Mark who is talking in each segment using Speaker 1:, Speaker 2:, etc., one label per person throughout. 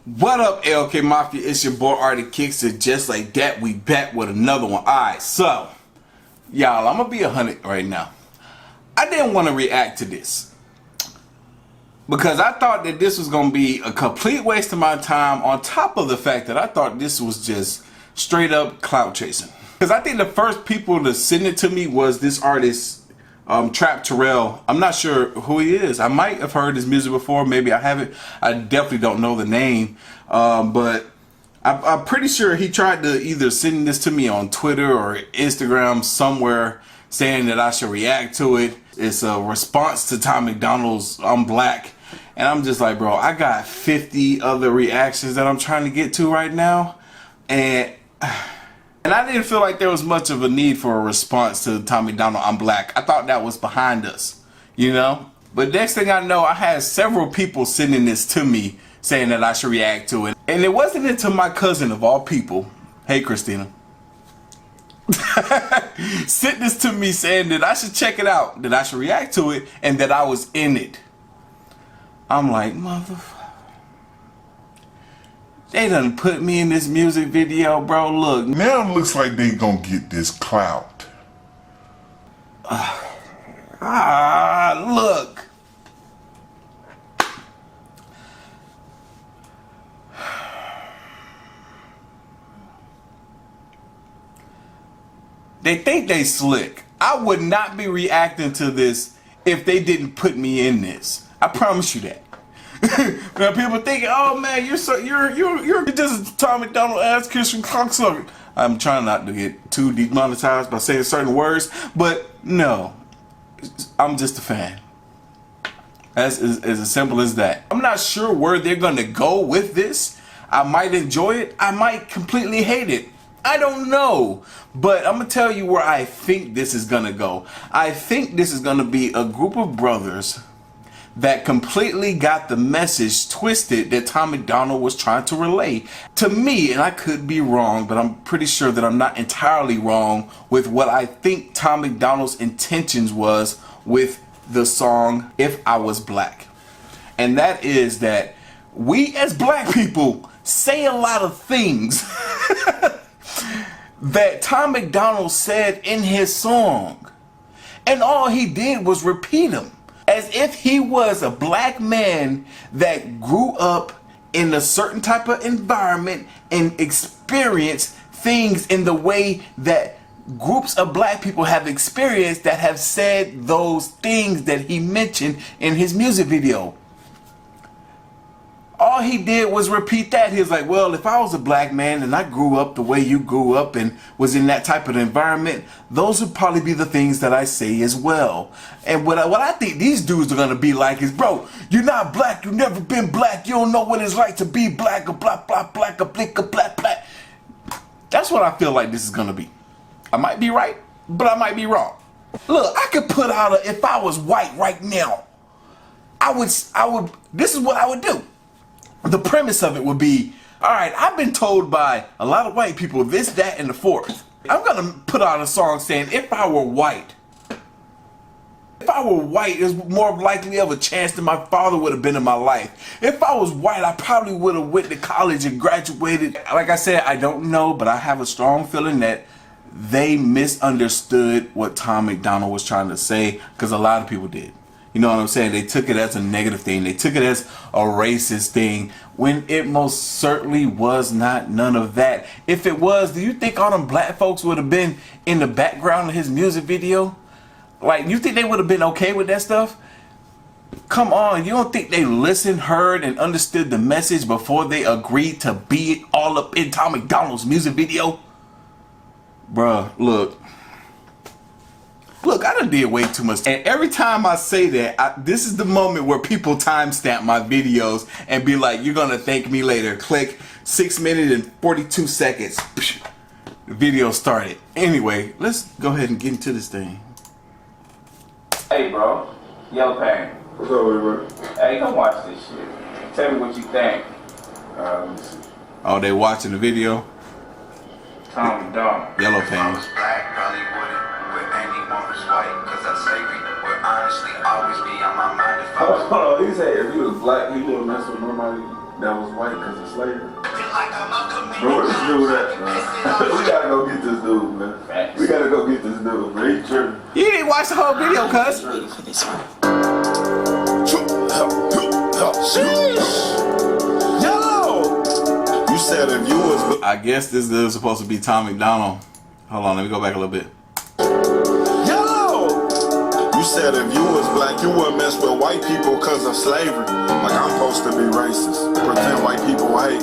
Speaker 1: What up, LK Mafia? It's your boy Artofkickz, and just like that, we back with another one. Alright, so, y'all, I'm gonna be 100 right now. I didn't want to react to this because I thought that this was gonna be a complete waste of my time, on top of the fact that I thought this was just straight up clout chasing. Because I think the first people to send it to me was this artist, Trap Terrell. I'm not sure who he is. I might have heard his music before, maybe I haven't. I definitely don't know the name, but I'm pretty sure he tried to either send this to me on Twitter or Instagram somewhere, saying that I should react to it. It's a response to Tom MacDonald's I'm Black, and I'm just like, bro, I got 50 other reactions that I'm trying to get to right now, and I didn't feel like there was much of a need for a response to Tom MacDonald I'm Black. I thought that was behind us, you know? But next thing I know, I had several people sending this to me saying that I should react to it. And it wasn't until my cousin of all people, hey Christina, sent this to me saying that I should check it out, that I should react to it, and that I was in it. I'm like, motherfucker. They done put me in this music video, bro. Look.
Speaker 2: Now it looks like they gonna get this clout.
Speaker 1: Look. They think they slick. I would not be reacting to this if they didn't put me in this. I promise you that. Now people thinking, oh man, you're just a Tom MacDonald ass Christian cocksucker. I'm trying not to get too demonetized by saying certain words, but no, I'm just a fan. As simple as that. I'm not sure where they're gonna go with this. I might enjoy it. I might completely hate it. I don't know. But I'm gonna tell you where I think this is gonna go. I think this is gonna be a group of brothers that completely got the message twisted that Tom MacDonald was trying to relay to me. And I could be wrong, but I'm pretty sure that I'm not entirely wrong with what I think Tom MacDonald's intentions was with the song If I Was Black. And that is that we as black people say a lot of things that Tom MacDonald said in his song, and all he did was repeat them, as if he was a black man that grew up in a certain type of environment and experienced things in the way that groups of black people have experienced, that have said those things that he mentioned in his music video. All he did was repeat that. He was like, well, if I was a black man and I grew up the way you grew up and was in that type of environment, those would probably be the things that I say as well. And what I think these dudes are going to be like is, bro, you're not black. You've never been black. You don't know what it's like to be black. Blah, blah, blah, blah, blah, blah, blah. That's what I feel like this is going to be. I might be right, but I might be wrong. Look, I could put out a, if I was white right now, I would, this is what I would do. The premise of it would be, all right, I've been told by a lot of white people this, that, and the fourth. I'm going to put out a song saying, if I were white, there's more likely of a chance that my father would have been in my life. If I was white, I probably would have went to college and graduated. Like I said, I don't know, but I have a strong feeling that they misunderstood what Tom MacDonald was trying to say, because a lot of people did. You know what I'm saying? They took it as a negative thing. They took it as a racist thing, when it most certainly was not none of that. If it was, do you think all them black folks would have been in the background of his music video? Like, you think they would have been okay with that stuff? Come on, you don't think they listened, heard, and understood the message before they agreed to be all up in Tom MacDonald's music video? Bruh, look, I done did way too much. And every time I say that, this is the moment where people timestamp my videos and be like, you're gonna thank me later. Click 6 minutes and 42 seconds. The video started. Anyway, let's go ahead and get into this thing. Hey bro, Yellow Pain.
Speaker 2: What's up, bro?
Speaker 1: Hey, come watch this shit. Tell me what you think.
Speaker 2: Let me see.
Speaker 1: Oh, they watching the video?
Speaker 3: Tom MacDonald.
Speaker 1: Yellow Pain.
Speaker 2: Hold on, he said if you was black, he wouldn't mess with nobody. that was white because of slavery? Bro, where this dude at, man? We gotta go get this dude, man. We gotta go get this dude, man. He tripping.
Speaker 1: You didn't watch the whole video, cuz.
Speaker 4: Yo! You said if you was...
Speaker 1: I guess this is supposed to be Tom MacDonald. Hold on, let me go back a little bit.
Speaker 4: You said if you was black, you wouldn't mess with white people because of slavery. Like I'm supposed to be racist. Pretend white people hate.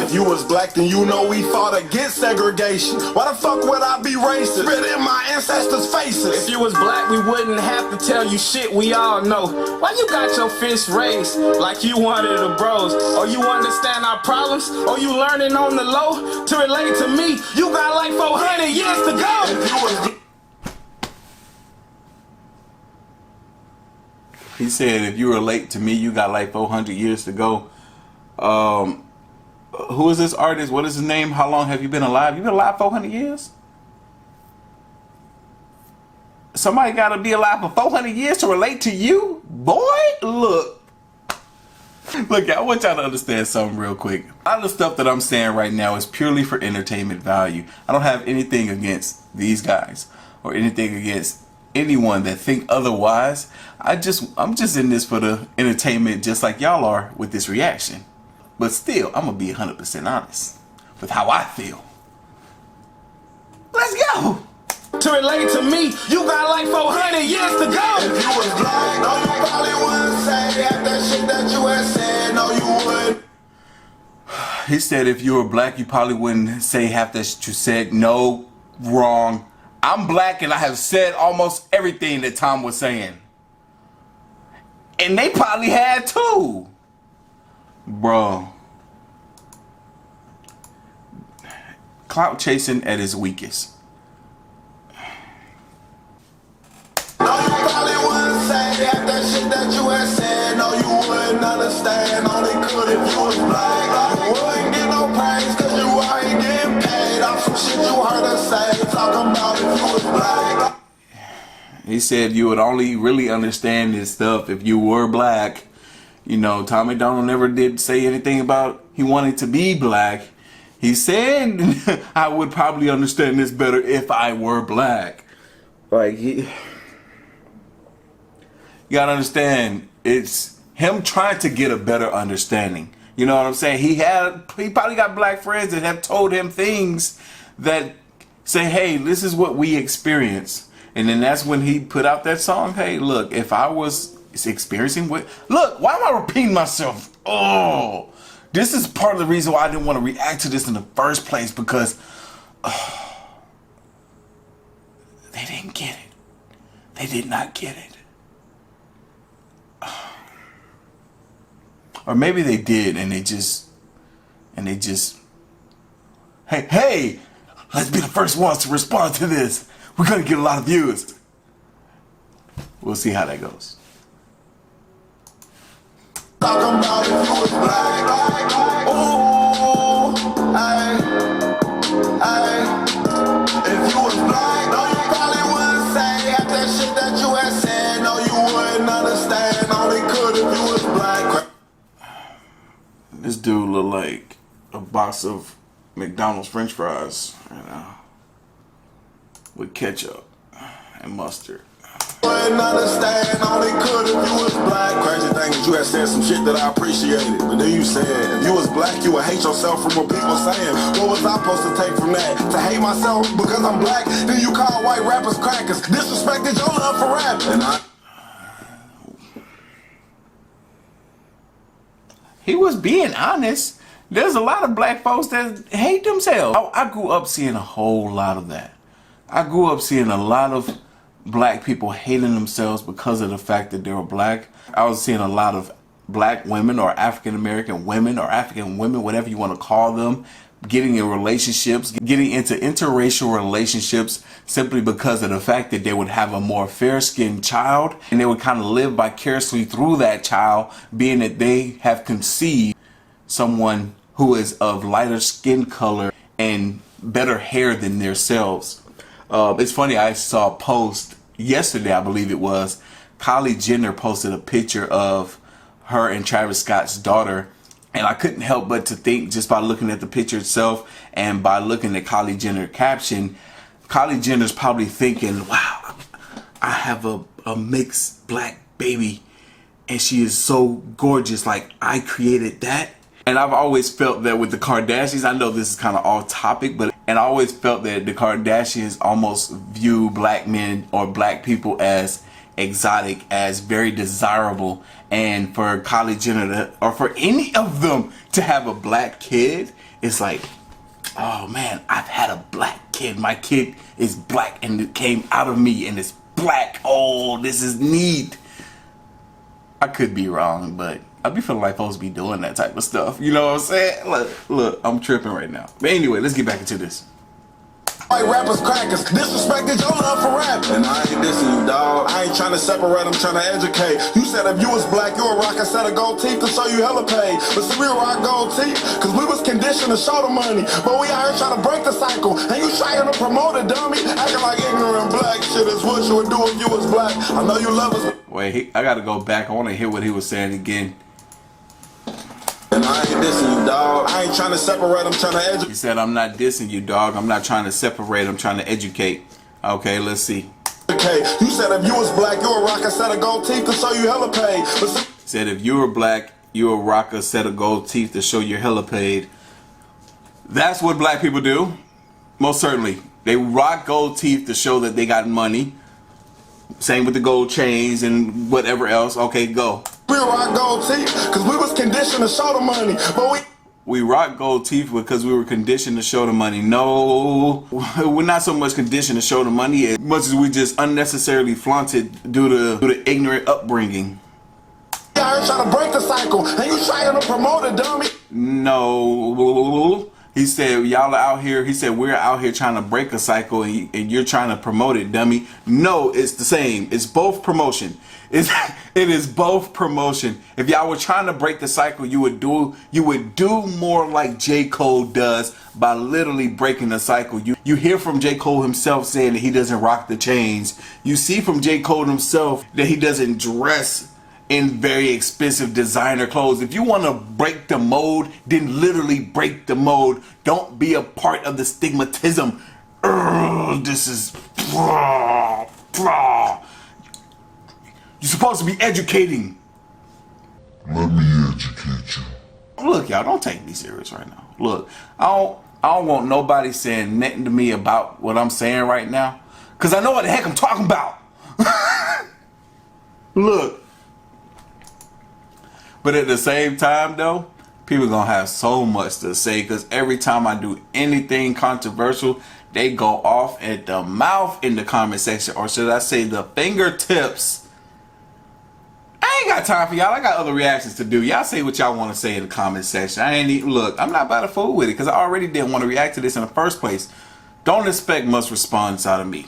Speaker 4: If you was black, then you know we fought against segregation. Why the fuck would I be racist? Spit in my ancestors' faces.
Speaker 5: If you was black, we wouldn't have to tell you shit we all know. Why you got your fist raised like you one of the bros? Or you understand our problems? Or you learning on the low to relate to me? You got like 400 years to go.
Speaker 4: If you was
Speaker 1: He said, if you relate to me, you got like 400 years to go. Who is this artist? What is his name? How long have you been alive? You been alive 400 years? Somebody got to be alive for 400 years to relate to you? Boy, look. Look, I want y'all to understand something real quick. A lot of the stuff that I'm saying right now is purely for entertainment value. I don't have anything against these guys or anything against anyone that think otherwise. I'm just in this for the entertainment, just like y'all are with this reaction. But still, I'm gonna be 100% honest with how I feel. Let's go.
Speaker 5: To relate to me, you got like 400 years to go.
Speaker 4: If you was black, no, you probably wouldn't say half that shit that you had said. No, you wouldn't.
Speaker 1: He said if you were black, you probably wouldn't say half that shit you said. No, wrong. I'm black and I have said almost everything that Tom was saying. And they probably had too. Bro. Clout chasing at its weakest.
Speaker 4: No, you probably wouldn't say half that shit that you had said. No, you wouldn't understand. Only could if you was black. You wouldn't get no praise cause you ain't getting paid off some shit you heard us say. Talking about if you was black.
Speaker 1: He said you would only really understand this stuff if you were black. You know, Tom MacDonald never did say anything about he wanted to be black. He said I would probably understand this better if I were black. Like, you gotta understand, it's him trying to get a better understanding. You know what I'm saying? He probably got black friends that have told him things that say, hey, this is what we experience. And then that's when he put out that song. Hey, look, if I was experiencing what, look, why am I repeating myself? Oh, this is part of the reason why I didn't want to react to this in the first place, because they didn't get it. They did not get it. Or maybe they did and they just, hey, let's be the first ones to respond to this. We're gonna get a lot of views. We'll see how that goes.
Speaker 4: Talking about if you was black. Ooh, if you was black, no, you probably wouldn't say half that shit that you had said. No, you wouldn't understand. Only could if you was black.
Speaker 1: This dude look like a box of McDonald's French fries right now, with ketchup and mustard.
Speaker 4: Wouldn't understand, only could if you was black. Crazy thing is you had said some shit that I appreciated, but then you said if you was black you would hate yourself from what people saying. What was I supposed to take from that? To hate myself because I'm black? Then you call white rappers crackers, disrespected your love for rap. And
Speaker 1: He was being honest. There's a lot of black folks that hate themselves. I grew up seeing a whole lot of that. I grew up seeing a lot of black people hating themselves because of the fact that they were black. I was seeing a lot of black women or African American women or African women, whatever you want to call them, getting in relationships, getting into interracial relationships simply because of the fact that they would have a more fair-skinned child and they would kind of live vicariously through that child, being that they have conceived someone who is of lighter skin color and better hair than themselves. It's funny, I saw a post yesterday, I believe it was, Kylie Jenner posted a picture of her and Travis Scott's daughter, And I couldn't help but to think, just by looking at the picture itself and by looking at Kylie Jenner's caption, Kylie Jenner's probably thinking, wow, I have a mixed black baby and she is so gorgeous, like I created that. And I've always felt that with the Kardashians, I know this is kind of off topic, but I always felt that the Kardashians almost view black men or black people as exotic, as very desirable. And for Kylie Jenner or for any of them to have a black kid, it's like, oh man, I've had a black kid. My kid is black and it came out of me and it's black. Oh, this is neat. I could be wrong, but I be feeling like folks be doing that type of stuff. You know what I'm saying? Look, I'm tripping right now. But anyway, let's get back into this.
Speaker 4: White rappers crackers, disrespected your love for rap. And I ain't dissing you, dawg. I ain't trying to separate, I'm trying to educate. You said if you was black, you would rock a set of gold teeth to show you hella paid. But see, we rock gold teeth, cause we was conditioned to show the money. But we out here trying to break the cycle. And you trying to promote it, dummy. Acting like ignorant black shit is what you would do if you was black. I know you love us.
Speaker 1: Wait, I gotta go back. I wanna hear what he was saying again.
Speaker 4: And I ain't dissing you, dawg. I ain't trying to separate, I'm trying to educate.
Speaker 1: He said, I'm not dissing you, dog. I'm not trying to separate, I'm trying to educate. Okay, let's see.
Speaker 4: Okay, you said if you was black, you would rock a set of gold teeth to show you hella paid. But
Speaker 1: said if you were black, you would rock a set of gold teeth to show you're hella paid. That's what black people do. Most certainly. They rock gold teeth to show that they got money. Same with the gold chains and whatever else. Okay, go.
Speaker 4: We rock gold teeth because we was conditioned to show the money. But
Speaker 1: we rock gold teeth because we were conditioned to show the money. No, we're not so much conditioned to show the money as much as we just unnecessarily flaunted due to ignorant upbringing.
Speaker 4: I'm trying to break the cycle and you trying to promote it, dummy.
Speaker 1: No. He said, y'all are out here. He said, we're out here trying to break a cycle and you're trying to promote it, dummy. No, it's the same. It's both promotion. It is both promotion. If y'all were trying to break the cycle, you would do more like J. Cole does by literally breaking the cycle. You hear from J. Cole himself saying that he doesn't rock the chains. You see from J. Cole himself that he doesn't dress in very expensive designer clothes. If you want to break the mold, then literally break the mold. Don't be a part of the stigmatism. This is... You're supposed to be educating.
Speaker 6: Let me educate you.
Speaker 1: Look, y'all, don't take me serious right now. Look, I don't want nobody saying nothing to me about what I'm saying right now, because I know what the heck I'm talking about. Look. But at the same time, though, people gonna have so much to say, because every time I do anything controversial, they go off at the mouth in the comment section, or should I say the fingertips. I ain't got time for y'all. I got other reactions to do. Y'all say what y'all want to say in the comment section. I ain't even, look, I'm not about to fool with it, because I already didn't want to react to this in the first place. Don't expect much response out of me.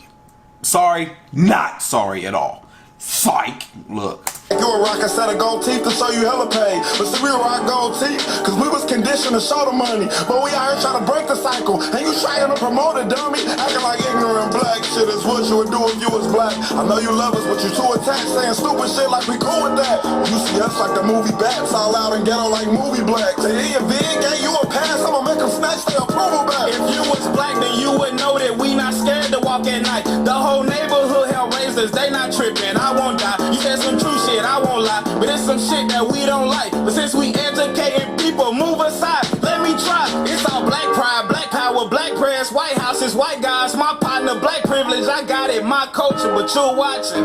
Speaker 1: Sorry, not sorry at all. Psych. Look.
Speaker 4: You would rock a set of gold teeth to show you hella paid. But see, we rock gold teeth because we was conditioned to show the money. But we out here trying to break the cycle and you trying to promote it, dummy. Acting like ignorant black shit is what you would do if you was black. I know you love us, but you too attached saying stupid shit like we cool with that. You see us like the movie Bats, all out and ghetto like movie black. Say, hey, if Vin gave you a pass, I'ma make them snatch their approval back.
Speaker 5: If you was black, then you would know that we not scared to walk at night. The whole neighborhood hell raised us, they not tripping. I won't die. You said some true shit, I won't lie. But it's some shit that we don't like. But since we educating people, move aside. Let me try. It's all black pride, black power, black prayers, white houses, white guys. My partner, black privilege. I got it, my culture, but you're watching.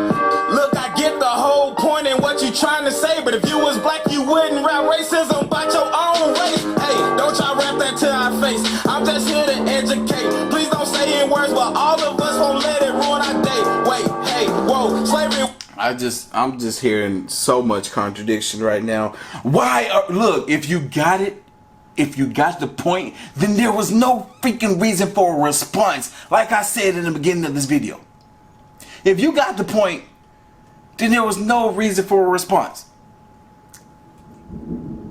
Speaker 5: Look, I get the whole point in what you trying to say. But if you was black, you wouldn't rap racism about your own race. Hey, don't y'all rap that to our face. I'm just here to educate. Please don't say in words, but all of us won't let it ruin our day. Wait, hey, whoa, slavery.
Speaker 1: I'm just hearing so much contradiction right now. Why? Look, if you got it, if you got the point, then there was no freaking reason for a response. Like I said in the beginning of this video. If you got the point, then there was no reason for a response.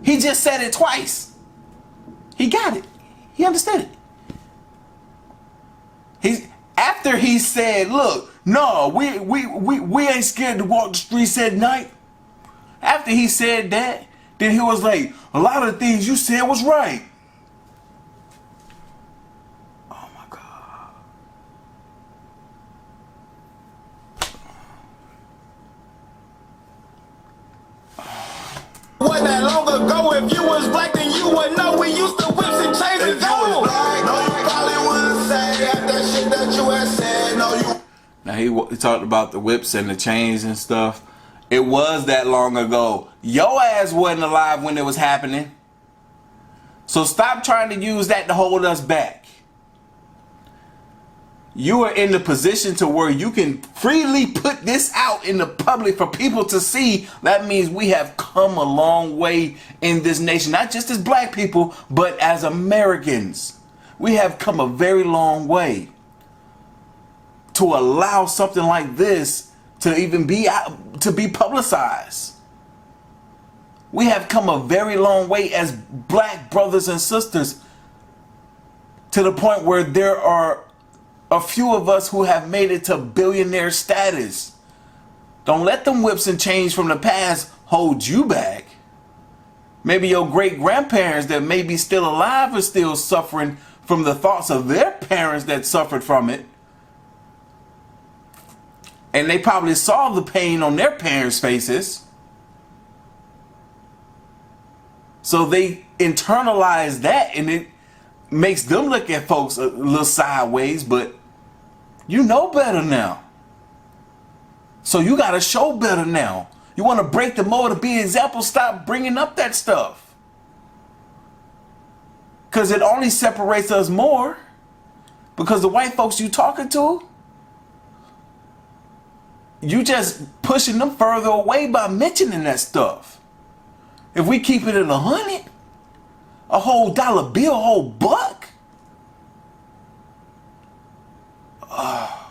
Speaker 1: He just said it twice. He got it. He understood it. After he said, look, no, we ain't scared to walk the streets at night. After he said that, Then he was like, a lot of the things you said was right. Oh my God.
Speaker 5: Wasn't that long ago? If you was black, then you would know we used to whips and chains and go.
Speaker 4: No, you probably wouldn't say that shit that you had said. No, you.
Speaker 1: Now he talked about the whips and the chains and stuff. It was that long ago. Your ass wasn't alive when it was happening. So stop trying to use that to hold us back. You are in the position to where you can freely put this out in the public for people to see. That means we have come a long way in this nation. Not just as black people, but as Americans. We have come a very long way. To allow something like this to even be out, to be publicized. We have come a very long way as black brothers and sisters, to the point where there are a few of us who have made it to billionaire status. Don't let them whips and chains from the past hold you back. Maybe your great grandparents that may be still alive are still suffering from the thoughts of their parents that suffered from it. And they probably saw the pain on their parents' faces. So they internalize that, and it makes them look at folks a little sideways, but you know better now. So you got to show better now. You want to break the mold to be an example, stop bringing up that stuff. Because it only separates us more. Because the white folks you talking to, you just pushing them further away by mentioning that stuff. If we keep it at 100, a whole dollar bill, a whole buck. I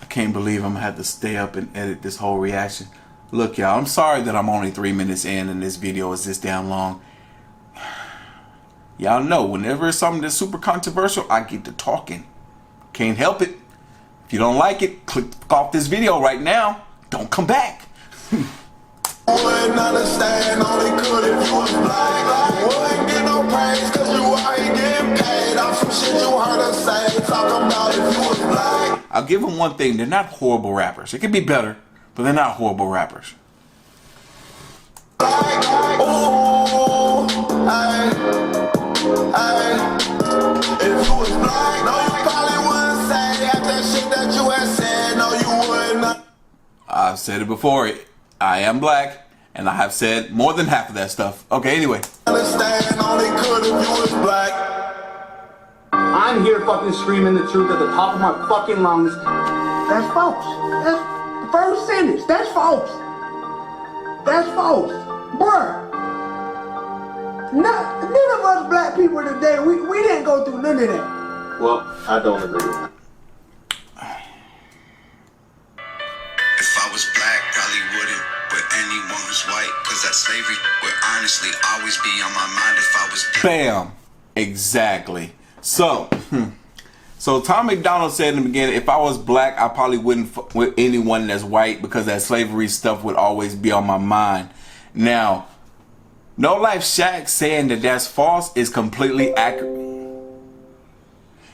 Speaker 1: can't believe I'm gonna have to stay up and edit this whole reaction. Look, y'all, I'm sorry that I'm only 3 minutes in and this video is this damn long. Y'all know, whenever it's something that's super controversial, I get to talking. Can't help it. If you don't like it, click off this video right now. Don't come back.
Speaker 4: Wouldn't understand, only could if you was black. Wouldn't get no praise, cause you ain't getting paid. I'm some shit you heard us say, talking about if you was black.
Speaker 1: I'll give them one thing, they're not horrible rappers. It could be better, but they're not horrible rappers.
Speaker 4: Ooh, ay, ay. If you was black, no, you probably wouldn't say that shit that you had said. No, you wouldn't.
Speaker 1: I've said it before. I am black, and I have said more than half of that stuff. Okay, anyway.
Speaker 4: Understand, only could if you was black.
Speaker 7: I'm here fucking screaming the truth at the top of my fucking lungs. That's false. That's the first sentence. That's false. That's false. Bruh. None of us black people today, we didn't go through none of that.
Speaker 8: Well, I don't agree with that.
Speaker 9: If I was black, probably wouldn't, but anyone who's white, cause that slavery would honestly always be on my mind if I was black.
Speaker 1: Bam. Exactly. So Tom MacDonald said in the beginning, if I was black, I probably wouldn't fuck with anyone that's white because that slavery stuff would always be on my mind. Now, No Life Shaq saying that that's false is completely accurate.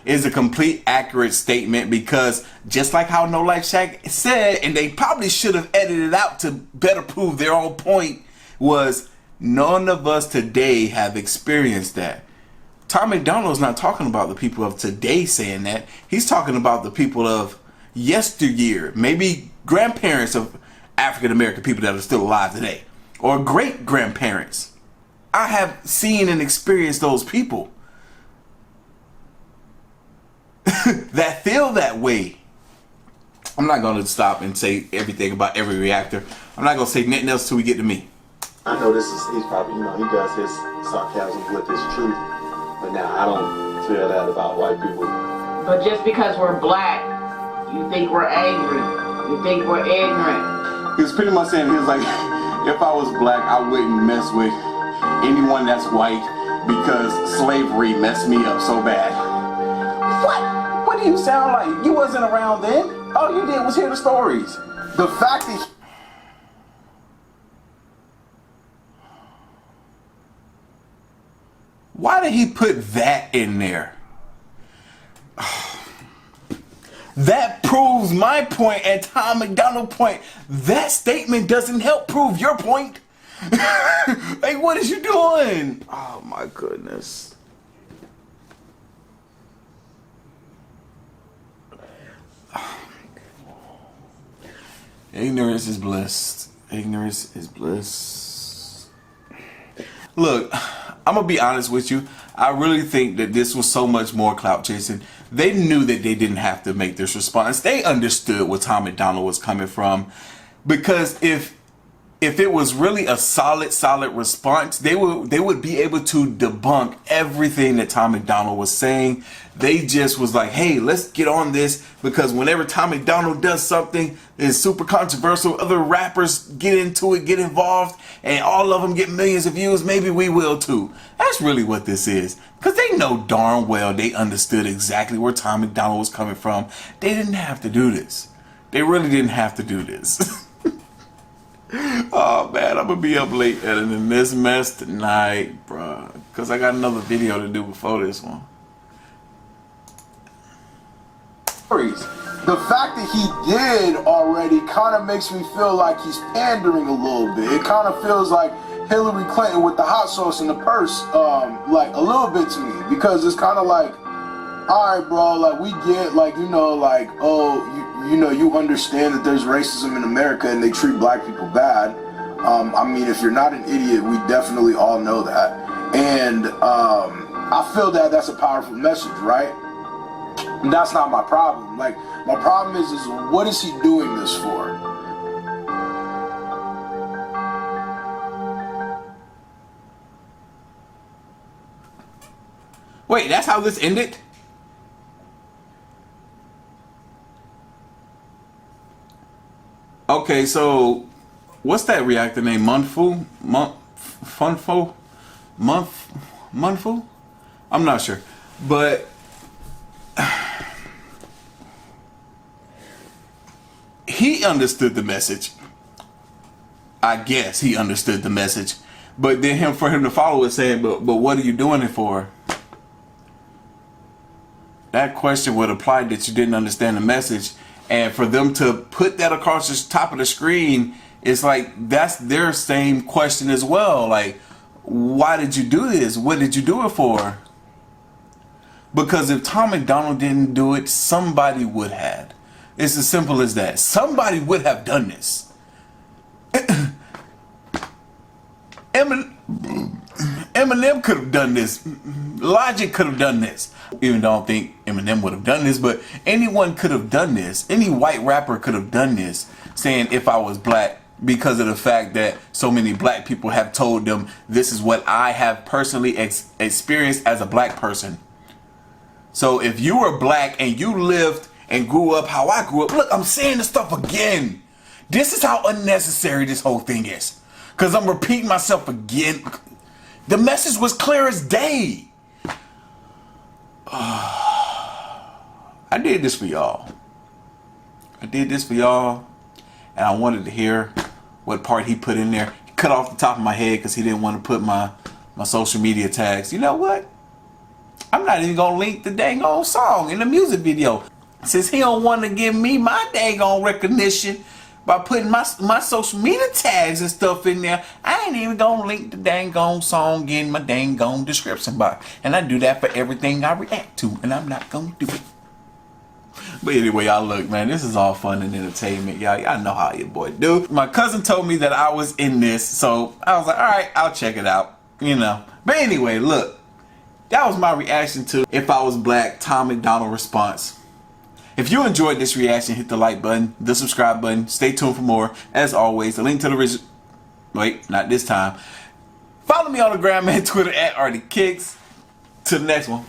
Speaker 1: Is a complete accurate statement, because just like how No Life Shaq said, and they probably should have edited it out to better prove their own point, was none of us today have experienced that. Tom MacDonald's not talking about the people of today saying that. He's talking about the people of yesteryear, maybe grandparents of African American people that are still alive today, or great grandparents. I have seen and experienced those people that feel that way. I'm not going to stop and say everything about every reactor. I'm not going to say nothing else till we get to me.
Speaker 8: I know he's probably, he does his sarcasm with his truth, but now I don't feel that about white people.
Speaker 10: But just because we're black, you think we're angry, you think we're ignorant.
Speaker 1: He was pretty much saying, he was like, if I was black, I wouldn't mess with anyone that's white because slavery messed me up so bad. What do you sound like? You wasn't around then.
Speaker 11: All you did was hear the stories. The fact that
Speaker 1: why did he put that in there? That proves my point and Tom MacDonald's point. That statement doesn't help prove your point. Like, what is you doing? Oh my goodness. Ignorance is bliss. Ignorance is bliss. Look, I'm gonna be honest with you. I really think that this was so much more clout chasing. They knew that they didn't have to make this response. They understood where Tom MacDonald was coming from, because if it was really a solid response, they would be able to debunk everything that Tom MacDonald was saying. They just was like, hey, let's get on this, because whenever Tom MacDonald does something that's super controversial, other rappers get into it, get involved, and all of them get millions of views, maybe we will too. That's really what this is, because they know darn well they understood exactly where Tom MacDonald was coming from. They didn't have to do this. They really didn't have to do this. Oh man, I'm gonna be up late editing this mess tonight, bruh, because I got another video to do before this one.
Speaker 11: the fact that he did already kind of makes me feel like he's pandering a little bit. It kind of feels like Hillary Clinton with the hot sauce in the purse, like a little bit to me, because it's kind of like, all right, bro, like we get, like, you know, like, oh, you know, you understand that there's racism in America and they treat black people bad. I mean, if you're not an idiot, we definitely all know that. And I feel that that's a powerful message, right? And that's not my problem. Like, my problem is what is he doing this for?
Speaker 1: Wait, that's how this ended? Okay, so what's that reactor name? Funfo? Munfo? I'm not sure. But he understood the message. I guess he understood the message. But then for him to follow it saying, but what are you doing it for? That question would apply that you didn't understand the message. And for them to put that across the top of the screen, it's like that's their same question as well. Like, why did you do this? What did you do it for? Because if Tom MacDonald didn't do it, somebody would have. It's as simple as that. Somebody would have done this. Eminem could have done this. Logic could have done this. Even though I don't think Eminem would have done this, but anyone could have done this. Any white rapper could have done this, saying if I was black, because of the fact that so many black people have told them this is what I have personally experienced as a black person. So if you were black and you lived and grew up how I grew up, look, I'm saying this stuff again. This is how unnecessary this whole thing is. Because I'm repeating myself again. The message was clear as day. I did this for y'all. I did this for y'all. And I wanted to hear what part he put in there. He cut off the top of my head because he didn't want to put my social media tags. You know what? I'm not even going to link the dang old song in the music video. Since he don't want to give me my dang on recognition by putting my social media tags and stuff in there, I ain't even gonna link the dang on song in my dang on description box. And I do that for everything I react to, and I'm not gonna do it. But anyway, y'all, look, man, this is all fun and entertainment. Y'all know how your boy do. My cousin told me that I was in this, so I was like, all right, I'll check it out, you know. But anyway, look, that was my reaction to If I Was Black, Tom MacDonald response. If you enjoyed this reaction, hit the like button, the subscribe button. Stay tuned for more. As always, the link to the original... Wait, not this time. Follow me on the gram and Twitter at Artofkickz. Till the next one.